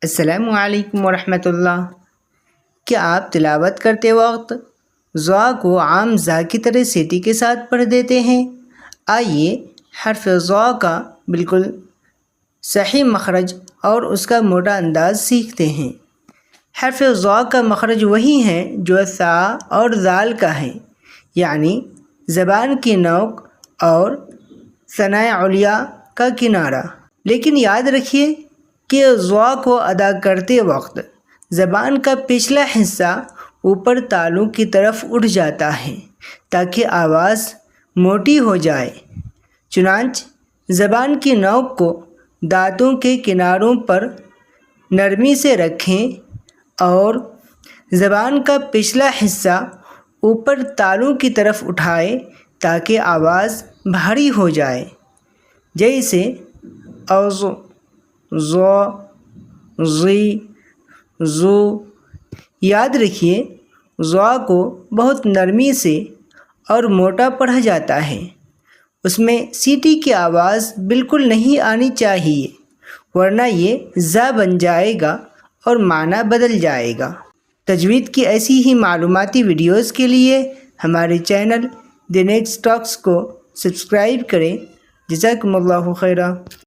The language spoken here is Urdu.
السلام علیکم ورحمۃ اللہ۔ کیا آپ تلاوت کرتے وقت ضا کو عام ذا کی طرح سیٹی کے ساتھ پڑھ دیتے ہیں؟ آئیے حرف ضا کا بالکل صحیح مخرج اور اس کا موٹا انداز سیکھتے ہیں۔ حرف ضا کا مخرج وہی ہے جو ثا اور ذال کا ہے، یعنی زبان کی نوک اور ثنائے علیٰ کا کنارہ۔ لیکن یاد رکھیے کہ ضا کو ادا کرتے وقت زبان کا پچھلا حصہ اوپر تالوں کی طرف اٹھ جاتا ہے تاکہ آواز موٹی ہو جائے۔ چنانچہ زبان کی نوک کو دانتوں کے کناروں پر نرمی سے رکھیں اور زبان کا پچھلا حصہ اوپر تالوں کی طرف اٹھائیں تاکہ آواز بھاری ہو جائے، جیسے اوز، ضو، ضی، ذو۔ یاد رکھیے ضا کو بہت نرمی سے اور موٹا پڑھا جاتا ہے، اس میں سیٹی کی آواز بالکل نہیں آنی چاہیے، ورنہ یہ ذا بن جائے گا اور معنی بدل جائے گا۔ تجوید کی ایسی ہی معلوماتی ویڈیوز کے لیے ہمارے چینل دی نیکسٹ ٹاکس کو سبسکرائب کریں۔ جزاکم اللہ خیرا۔